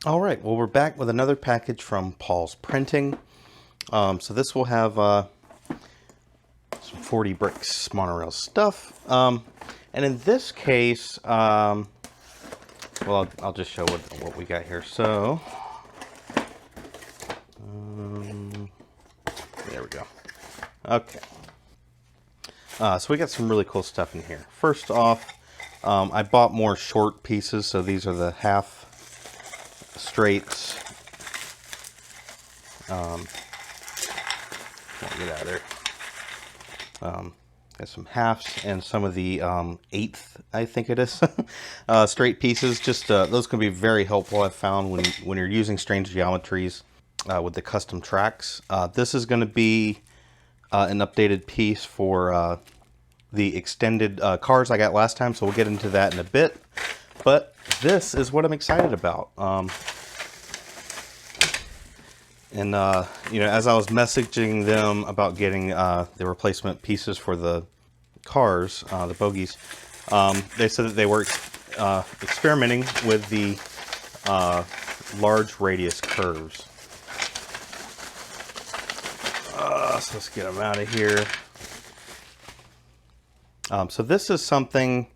All right, well, we're back with another package from Paul's Printing. So this will have some 40 Brix monorail stuff. And in this case, well, I'll just show what we got here. So, there we go. Okay. So we got some really cool stuff in here. First off, I bought more short pieces, so these are the half straights. Can't get out of there. Got some halves and some of the eighth, I think it is, straight pieces. Just those can be very helpful, I've found, when you're using strange geometries with the custom tracks. This is going to be an updated piece for the extended cars I got last time, so we'll get into that in a bit. But this is what I'm excited about. And, you know, as I was messaging them about getting the replacement pieces for the cars, the bogies, they said that they were experimenting with the large radius curves. So let's get them out of here. So this is something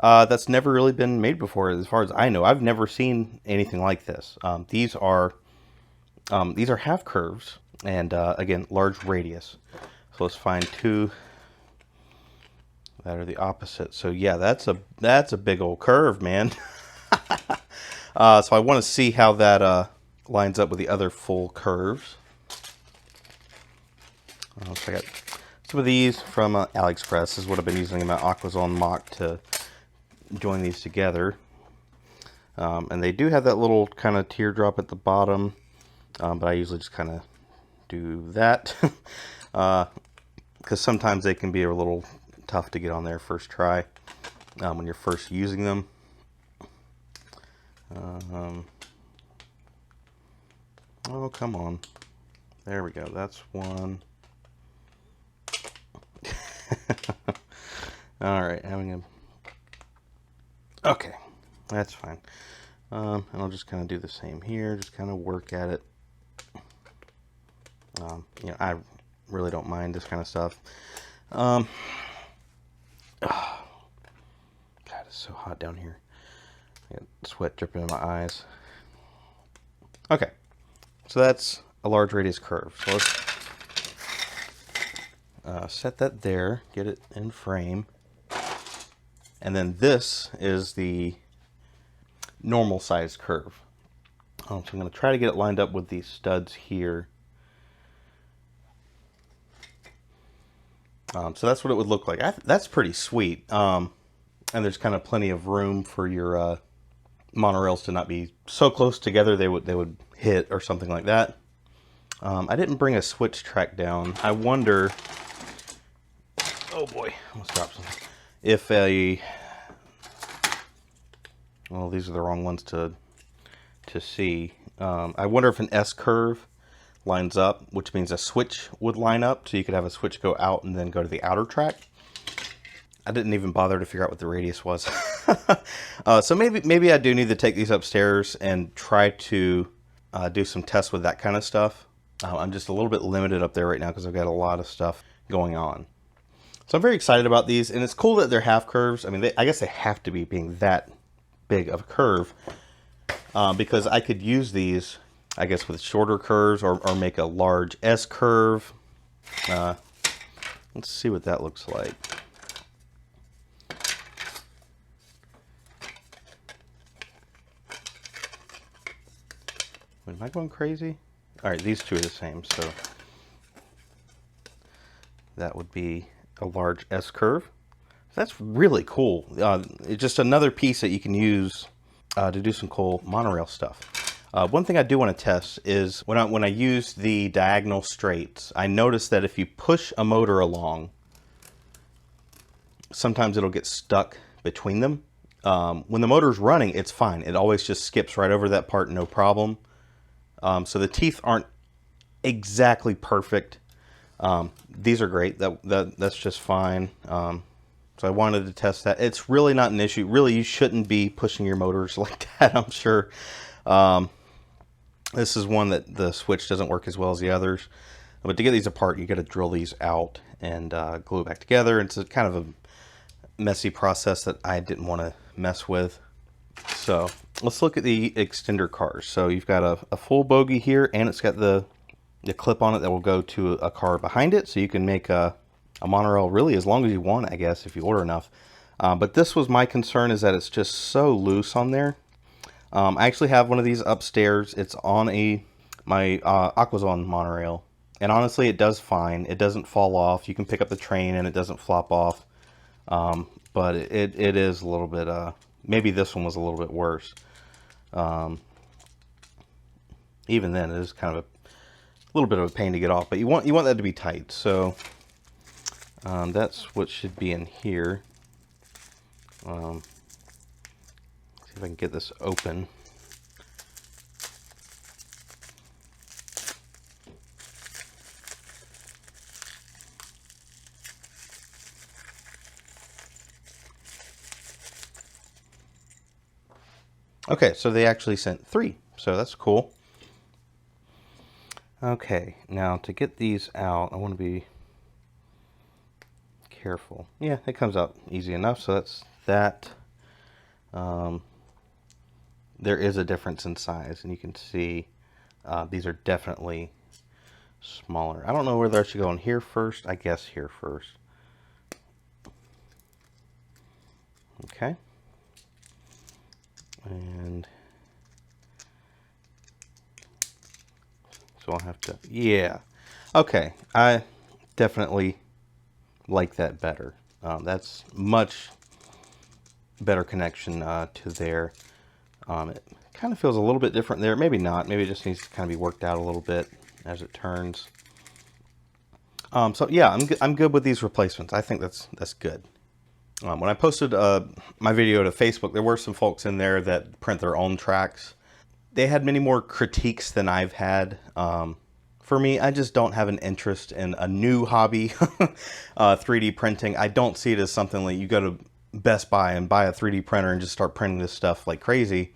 that's never really been made before, as far as I know. I've never seen anything like this. These are half curves, and again, large radius. So let's find two that are the opposite. So yeah, that's a big old curve, man. So I want to see how that lines up with the other full curves. So I got some of these from AliExpress. This is what I've been using in my Aquazone mock to join these together. And they do have that little kind of teardrop at the bottom. But I usually just kind of do that because sometimes they can be a little tough to get on there first try when you're first using them. Oh, come on. There we go. That's one. All right, okay, that's fine. And I'll just kind of do the same here, just kind of work at it. You know, I really don't mind this kind of stuff. Oh, God, it's so hot down here. I got sweat dripping in my eyes. Okay, so that's a large radius curve. So let's set that there, get it in frame. And then this is the normal size curve. So I'm going to try to get it lined up with these studs here. So that's what it would look like. That's pretty sweet. And there's kind of plenty of room for your monorails to not be so close together they would hit or something like that. I didn't bring a switch track down. I wonder. Oh boy, almost dropped something. If well, these are the wrong ones to see. I wonder if an S curve lines up, which means a switch would line up, so you could have a switch go out and then go to the outer track. I didn't even bother to figure out what the radius was. So maybe I do need to take these upstairs and try to do some tests with that kind of stuff. I'm just a little bit limited up there right now because I've got a lot of stuff going on. So I'm very excited about these, and it's cool that they're half curves. I mean, I guess they have to be, being that big of a curve, because I could use these, I guess, with shorter curves or make a large S curve. Let's see what that looks like. Wait, am I going crazy? All right, these two are the same, so that would be a large S curve. That's really cool. It's just another piece that you can use to do some cool monorail stuff. One thing I do want to test is when I use the diagonal straights, I notice that if you push a motor along, sometimes it'll get stuck between them. When the motor's running, it's fine. It always just skips right over that part, no problem. So the teeth aren't exactly perfect. These are great. That's just fine. So I wanted to test that. It's really not an issue. Really, you shouldn't be pushing your motors like that, I'm sure. This is one that the switch doesn't work as well as the others. But to get these apart, you got to drill these out and glue it back together. It's a kind of a messy process that I didn't want to mess with. So let's look at the extender cars. So you've got a full bogie here, and it's got the clip on it that will go to a car behind it. So you can make a monorail really as long as you want, I guess, if you order enough. But this was my concern, is that it's just so loose on there. I actually have one of these upstairs. It's on my Aquazone monorail. And honestly, it does fine. It doesn't fall off. You can pick up the train and it doesn't flop off. But it is a little bit, maybe this one was a little bit worse. Even then, it is kind of a little bit of a pain to get off. But you want that to be tight. So that's what should be in here. See if I can get this open. Okay, so they actually sent 3, so that's cool. Okay, now to get these out, I want to be careful. Yeah, it comes out easy enough, so that's that. There is a difference in size, and you can see these are definitely smaller. I don't know whether I should go in here first. I guess here first. Okay. And so I'll have to, yeah. Okay, I definitely like that better. That's much better connection to there. It kind of feels a little bit different there. Maybe not. Maybe it just needs to kind of be worked out a little bit as it turns. So yeah, I'm good with these replacements. I think that's good. When I posted my video to Facebook, there were some folks in there that print their own tracks. They had many more critiques than I've had. For me, I just don't have an interest in a new hobby, 3D printing. I don't see it as something like you go to Best Buy and buy a 3D printer and just start printing this stuff like crazy.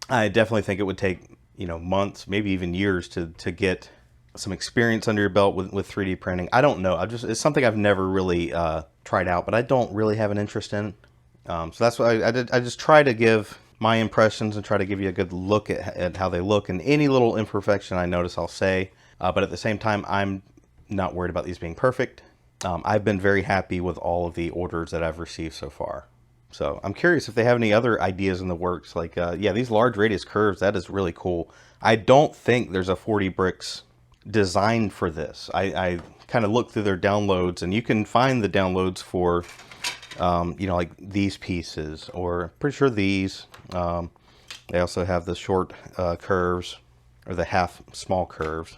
I definitely think it would take, months, maybe even years to get some experience under your belt with 3D printing. I don't know. It's something I've never really tried out, but I don't really have an interest in. So that's why I just try to give my impressions and try to give you a good look at how they look, and any little imperfection I notice I'll say. But at the same time, I'm not worried about these being perfect. I've been very happy with all of the orders that I've received so far. So I'm curious if they have any other ideas in the works. Like, yeah, these large radius curves, that is really cool. I don't think there's a 40 Brix designed for this. I kind of looked through their downloads, and you can find the downloads for, like these pieces, or pretty sure these. They also have the short curves, or the half small curves.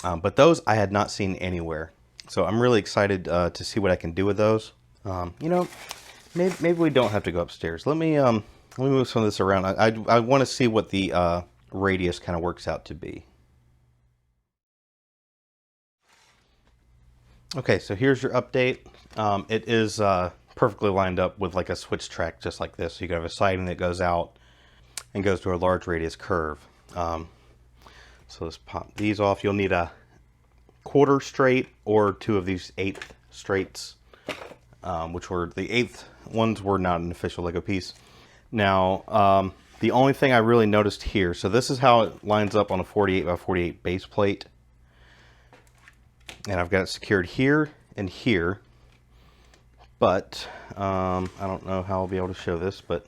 But those I had not seen anywhere. So I'm really excited to see what I can do with those. Maybe we don't have to go upstairs. Let me move some of this around. I want to see what the radius kind of works out to be. Okay, so here's your update. It is perfectly lined up with like a switch track just like this. So you can have a siding that goes out and goes to a large radius curve. So let's pop these off. You'll need a 1/4 straight or 2 of these 1/8 straights, which were the 1/8 ones were not an official Lego piece. Now, the only thing I really noticed here, so this is how it lines up on a 48x48 base plate. And I've got it secured here and here. But, I don't know how I'll be able to show this, but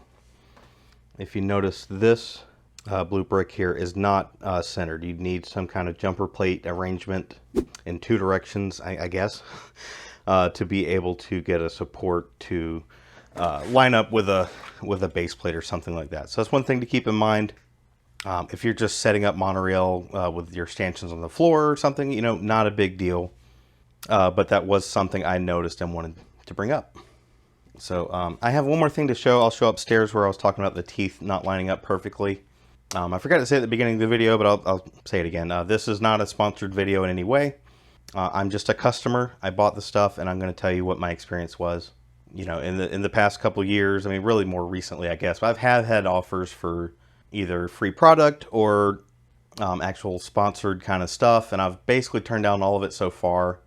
if you notice, this blue brick here is not centered. You'd need some kind of jumper plate arrangement in 2 directions, I guess, to be able to get a support to line up with a base plate or something like that. So that's one thing to keep in mind. If you're just setting up monorail with your stanchions on the floor or something, not a big deal. But that was something I noticed and wanted to bring up. So I have one more thing to show. I'll show upstairs where I was talking about the teeth not lining up perfectly. I forgot to say at the beginning of the video, but I'll say it again. This is not a sponsored video in any way. I'm just a customer. I bought the stuff, and I'm going to tell you what my experience was. In the past couple years, I mean, really more recently, I guess. But I've had offers for either free product or actual sponsored kind of stuff, and I've basically turned down all of it so far.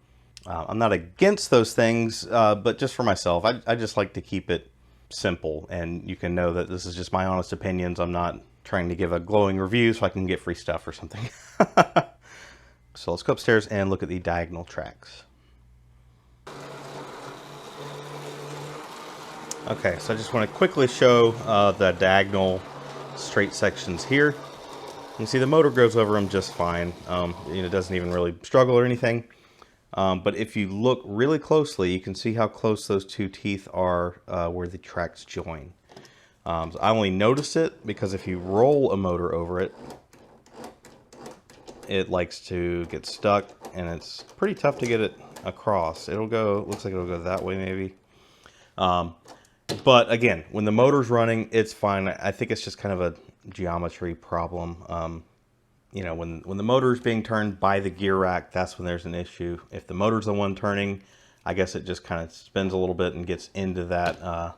I'm not against those things, but just for myself, I just like to keep it simple, and you can know that this is just my honest opinions. I'm not trying to give a glowing review so I can get free stuff or something. So let's go upstairs and look at the diagonal tracks. Okay, so I just want to quickly show the diagonal straight sections here. You can see the motor goes over them just fine. It doesn't even really struggle or anything. But if you look really closely, you can see how close those two teeth are where the tracks join. So I only notice it because if you roll a motor over it, it likes to get stuck, and it's pretty tough to get it across. It'll go, looks like it'll go that way maybe. But again, when the motor's running, it's fine. I think it's just kind of a geometry problem. When the motor is being turned by the gear rack, that's when there's an issue. If the motor's the one turning, I guess it just kind of spins a little bit and gets into that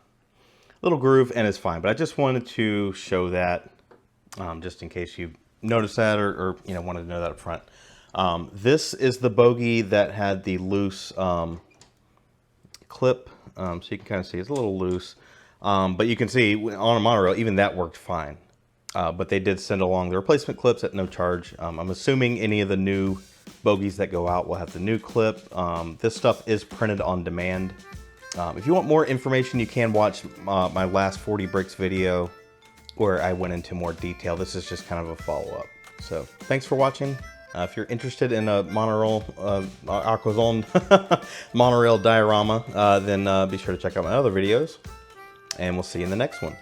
little groove, and it's fine. But I just wanted to show that just in case you noticed that or wanted to know that up front. This is the bogie that had the loose clip, so you can kind of see it's a little loose. But you can see on a monorail, even that worked fine. But they did send along the replacement clips at no charge. I'm assuming any of the new bogies that go out will have the new clip. This stuff is printed on demand. If you want more information, you can watch my last 40 Brix video where I went into more detail. This is just kind of a follow-up. So thanks for watching. If you're interested in a monorail, Aquazone monorail diorama, then be sure to check out my other videos. And we'll see you in the next one.